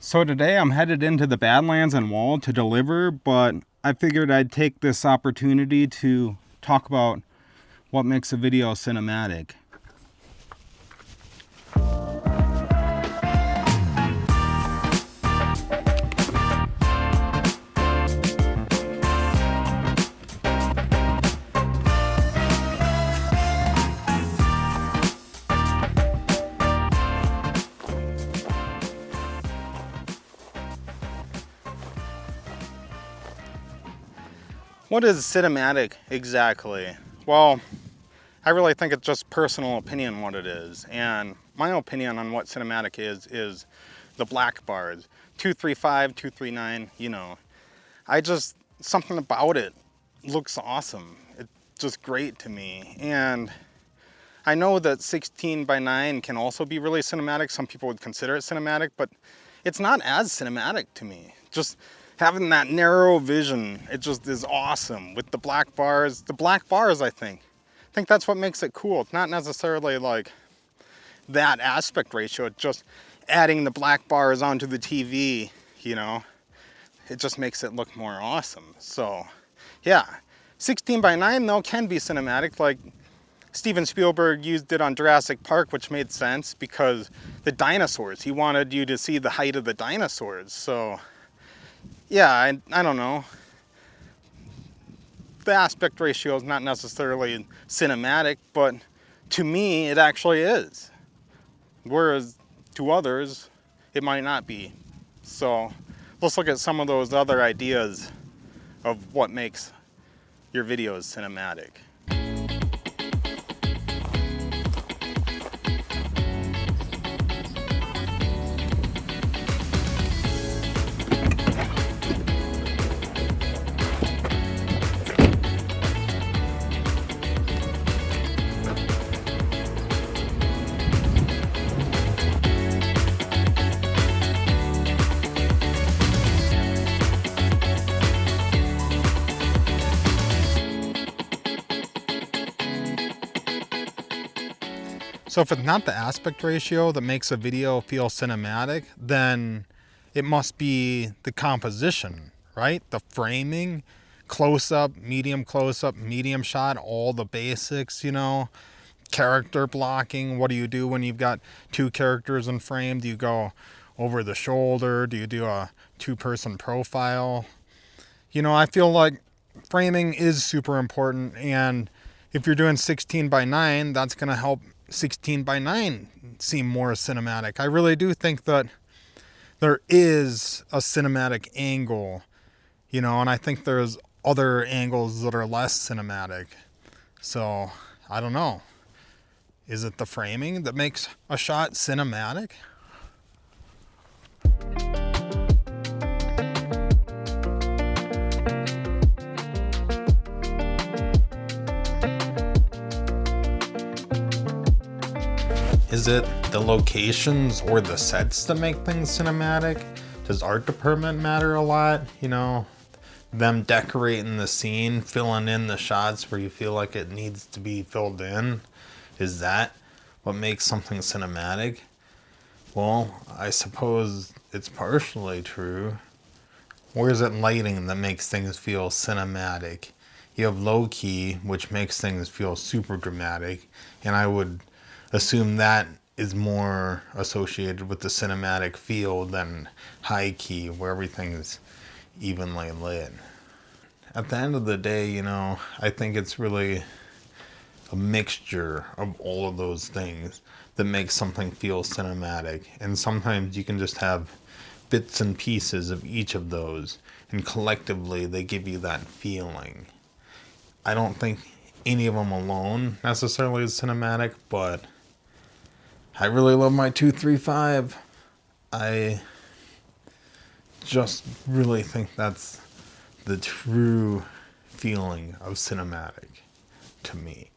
So today I'm headed into the Badlands and Wall to deliver, but I figured I'd take this opportunity to talk about what makes a video cinematic. What is cinematic exactly? Well, I really think it's just personal opinion what it is. And my opinion on what cinematic is the black bars. 235, 239, something about it looks awesome. It's just great to me. And I know that 16:9 can also be really cinematic. Some people would consider it cinematic, but it's not as cinematic to me. Just having that narrow vision, it just is awesome with the black bars. The black bars, I think that's what makes it cool. It's not necessarily like that aspect ratio. It's just adding the black bars onto the TV, it just makes it look more awesome. So yeah, 16:9 though can be cinematic. Like Steven Spielberg used it on Jurassic Park, which made sense because the dinosaurs, he wanted you to see the height of the dinosaurs. So yeah, I don't know. The aspect ratio is not necessarily cinematic, but to me it actually is. Whereas to others, it might not be. So let's look at some of those other ideas of what makes your videos cinematic. So if it's not the aspect ratio that makes a video feel cinematic, then it must be the composition, right? The framing, close-up, medium shot, all the basics, character blocking. What do you do when you've got two characters in frame? Do you go over the shoulder? Do you do a two-person profile? I feel like framing is super important, and if you're doing 16:9, that's going to help 16:9 seem more cinematic. I really do think that there is a cinematic angle, and I think there's other angles that are less cinematic. So, I don't know. Is it the framing that makes a shot cinematic? Is it the locations or the sets that make things cinematic? Does art department matter a lot? Them decorating the scene, filling in the shots where you feel like it needs to be filled in. Is that what makes something cinematic? Well, I suppose it's partially true. Or is it lighting that makes things feel cinematic? You have low key, which makes things feel super dramatic, and I would assume that is more associated with the cinematic feel than high key, where everything's evenly lit. At the end of the day, I think it's really a mixture of all of those things that makes something feel cinematic. And sometimes you can just have bits and pieces of each of those, and collectively they give you that feeling. I don't think any of them alone necessarily is cinematic, but I really love my 235. I just really think that's the true feeling of cinematic to me.